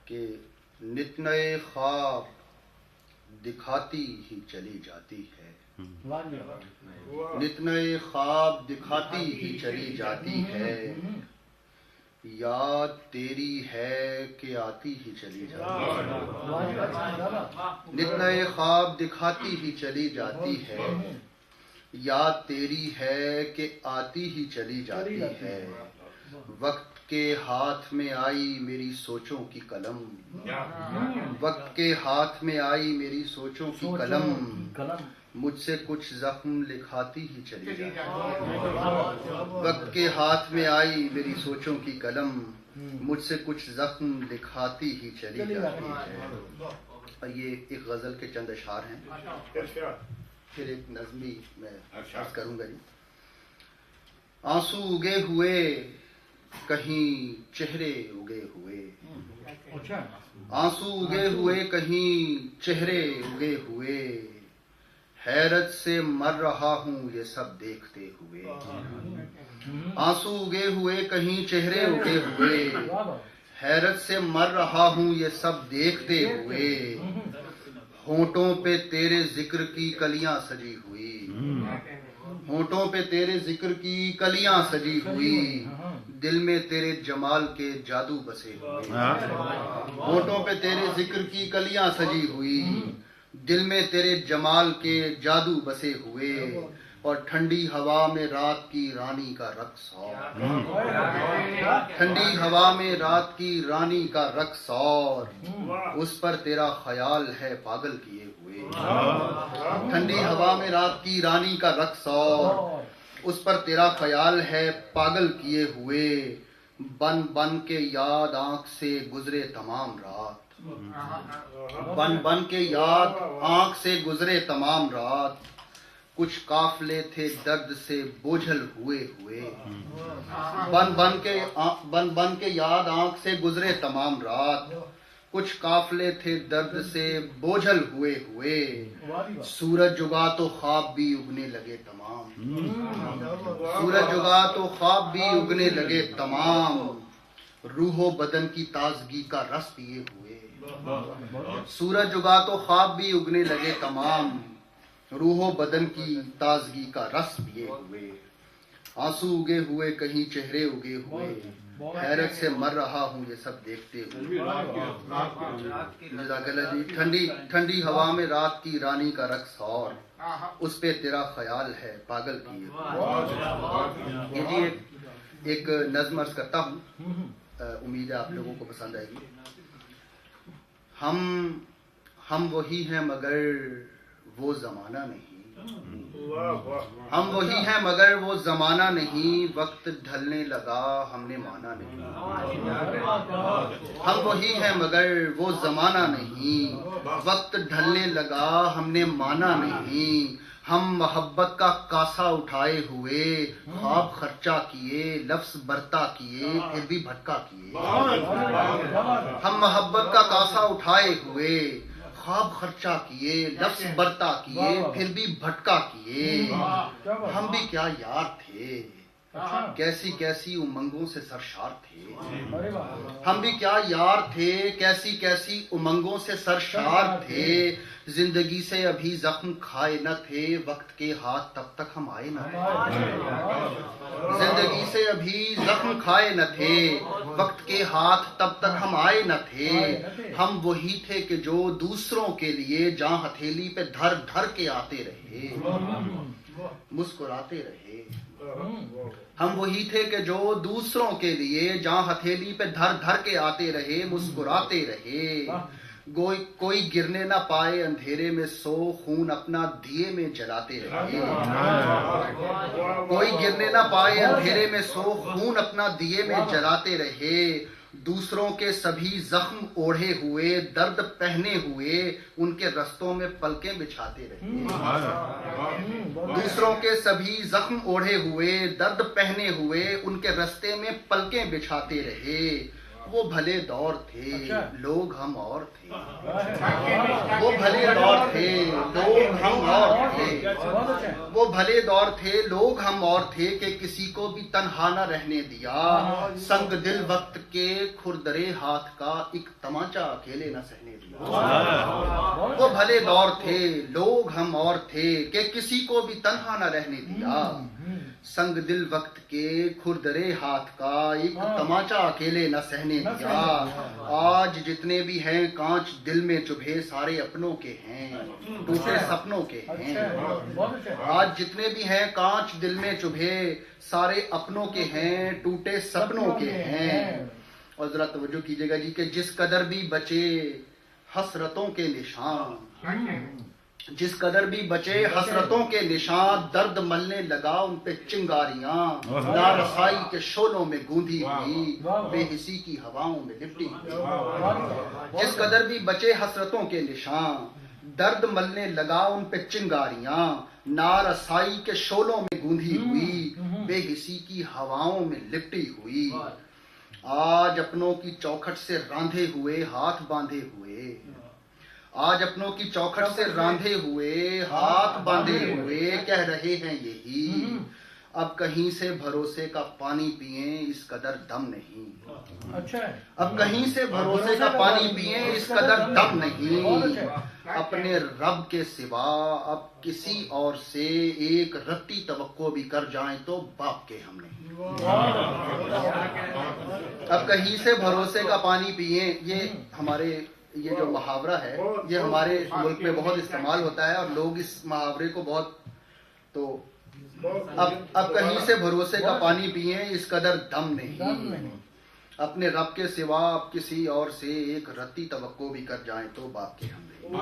کہ نت نئے خواب دکھاتی ہی چلی جاتی ہے، نت نئے خواب دکھاتی ہی چلی جاتی ہے، یاد تیری ہے کہ آتی ہی چلی جاتی ہے، نت نئے خواب دکھاتی ہی چلی جاتی ہے، یاد تیری ہے کہ آتی ہی چلی جاتی ہے، وقت کے ہاتھ میں آئی میری سوچوں کی قلم، وقت کے ہاتھ میں آئی میری سوچوں کی قلم، مجھ سے کچھ زخم لکھاتی ہی چلی جاتی ہے، وقت کے ہاتھ میں آئی میری سوچوں کی قلم، مجھ سے کچھ زخم لکھاتی ہی چلی جاتی ہے۔ یہ ایک غزل کے چند اشعار ہیں، پھر ایک نظمی میں عرض کروں گا۔ آنسو اگے ہوئے کہیں چہرے اگے ہوئے، آنسو اگے ہوئے کہیں چہرے اگے ہوئے، حیرت سے مر رہا ہوں یہ سب دیکھتے ہوئے، آنسو اگے ہوئے کہیں چہرے اگے ہوئے، حیرت سے مر رہا ہوں یہ سب دیکھتے ہوئے، ہونٹوں پہ تیرے ذکر کی کلیاں سجی ہوئی، ہونٹوں پہ تیرے ذکر کی کلیاں سجی ہوئی، دل میں تیرے جمال کے جادو بسے ہوئے، ہونٹوں پہ تیرے ذکر کی کلیاں سجی ہوئی، دل میں تیرے جمال کے جادو بسے ہوئے، اور ٹھنڈی ہوا میں رات کی رانی کا رقص اور، ٹھنڈی ہوا میں رات کی رانی کا رقص اور، اس پر تیرا خیال ہے پاگل کیے ہوئے، ٹھنڈی ہوا میں رات کی رانی کا رقص اور، اس پر تیرا خیال ہے پاگل کیے ہوئے، بن بن کے یاد آنکھ سے گزرے تمام رات، بن بن کے یاد آنکھ سے گزرے تمام رات، کچھ قافلے تھے درد سے بوجھل ہوئے ہوئے، بن بن کے یاد آنکھ سے گزرے تمام رات، کچھ قافلے تھے درد سے بوجھل ہوئے ہوئے، سورج جگا تو خواب بھی اگنے لگے تمام، سورج جگا تو خواب بھی اگنے لگے تمام، روح و بدن کی تازگی کا رس پیے ہوئے، سورج جگا تو خواب بھی اگنے لگے تمام، روح و بدن کی تازگی کا رس پیے ہوئے، آنسو اگے ہوئے کہیں چہرے اگے ہوئے، حیرت سے مر رہا ہوں یہ سب دیکھتے ہوئے۔ جزاک اللہ جی۔ ٹھنڈی ہوا میں رات کی رانی کا رقص اور، اس پہ تیرا خیال ہے پاگل کیے ہوئے۔ یہ جی ایک نظم عرض کرتا ہوں، امید ہے آپ لوگوں کو پسند آئے گی۔ ہم وہی ہیں مگر وہ زمانہ نہیں، ہم وہی ہیں مگر وہ زمانہ نہیں، وقت ڈھلنے لگا ہم نے مانا نہیں، ہم وہی ہیں مگر وہ زمانہ نہیں، وقت ڈھلنے لگا ہم نے مانا نہیں، ہم محبت کا کاسا اٹھائے ہوئے، خواب خرچہ کیے لفظ برتا کیے پھر بھی بھٹکا کیے، ہم محبت کا کاسا اٹھائے ہوئے، خواب خرچہ کیے لفظ برتا کیے پھر بھی بھٹکا کیے، ہم بھی کیا یار تھے کیسی کیسی امنگوں سے سرشار تھے، ہم بھی کیا یار تھے کیسی کیسی امنگوں سے سرشار تھے، زندگی سے ابھی زخم کھائے نہ تھے وقت کے ہاتھ تب تک ہم آئے نہ تھے، زندگی سے ابھی زخم کھائے نہ تھے وقت کے ہاتھ تب تک ہم آئے نہ تھے، ہم وہی تھے کہ جو دوسروں کے لیے جاں ہتھیلی پہ دھر دھر کے آتے رہے، مسکراتے رہے، ہم وہی تھے کہ جو دوسروں کے لیے جاں ہتھیلی پہ دھر دھر کے آتے رہے، مسکراتے رہے، کوئی گرنے نہ پائے اندھیرے میں سو خون اپنا دیے میں جلاتے رہے، کوئی گرنے نہ پائے اندھیرے میں سو خون اپنا دیے میں جلاتے رہے، دوسروں کے سبھی زخم اوڑھے ہوئے درد پہنے ہوئے ان کے رستوں میں پلکیں بچھاتے رہے، دوسروں کے سبھی زخم اوڑھے ہوئے درد پہنے ہوئے ان کے رستے میں پلکیں بچھاتے رہے، وہ بھلے دور تھے لوگ ہم اور تھے، وہ بھلے دور تھے لوگ ہم اور تھے، وہ بھلے دور تھے لوگ ہم اور تھے کہ کسی کو بھی تنہا نہ رہنے دیا، سنگ دل وقت کے کھردرے ہاتھ کا ایک تماچا اکیلے نہ سہنے دیا۔ وہ بھلے دور تھے لوگ ہم اور تھے کہ کسی کو بھی تنہا نہ رہنے دیا، سنگ دل وقت کے کھردرے ہاتھ کا ایک تماچا اکیلے نہ سہنے دیا۔ آج جتنے بھی ہیں کانچ دل میں چبھے سارے اپنوں کے ہیں، ٹوٹے سپنوں کے ہیں۔ آج جتنے بھی ہیں کانچ دل میں چبھے سارے اپنوں کے ہیں، ٹوٹے سپنوں کے ہیں۔ اور ذرا توجہ کیجئے گا جی کہ جس قدر بھی بچے حسرتوں کے نشان، جس قدر بھی بچے حسرتوں کے نشان، درد ملنے لگا ان پہ چنگاریاں، نارسائی کے شولوں میں گوندھی ہوئی، بے حسی کی ہواؤں میں لپٹی ہوئی۔ جس قدر بھی بچے حسرتوں کے نشان، درد ملنے لگا ان پہ چنگاریاں، نارسائی کے شولوں میں گوندھی ہوئی، بے حسی کی ہواؤں میں لپٹی ہوئی۔ آج اپنوں کی چوکھٹ سے راندھے ہوئے ہاتھ باندھے ہوئے، آج اپنوں کی چوکھٹ سے راندھے ہوئے ہاتھ باندھے ہوئے کہہ رہے ہیں یہی، اب کہیں سے بھروسے کا پانی پئیں اس قدر دم نہیں، اب کہیں سے بھروسے کا پانی پئیں اس قدر دم نہیں، اپنے رب کے سوا اب کسی اور سے ایک رتی توقع بھی کر جائیں تو باپ کے ہم نہیں۔ اب کہیں سے بھروسے کا پانی پئیں، یہ ہمارے یہ جو محاورہ ہے یہ ہمارے ملک میں بہت استعمال ہوتا ہے اور لوگ اس محاورے کو بہت، تو اب کہیں سے بھروسے کا پانی پئیں اس قدر دم نہیں، اپنے رب کے سوا اب کسی اور سے ایک رتی توقع بھی کر جائیں تو باپ کے ہم نہیں۔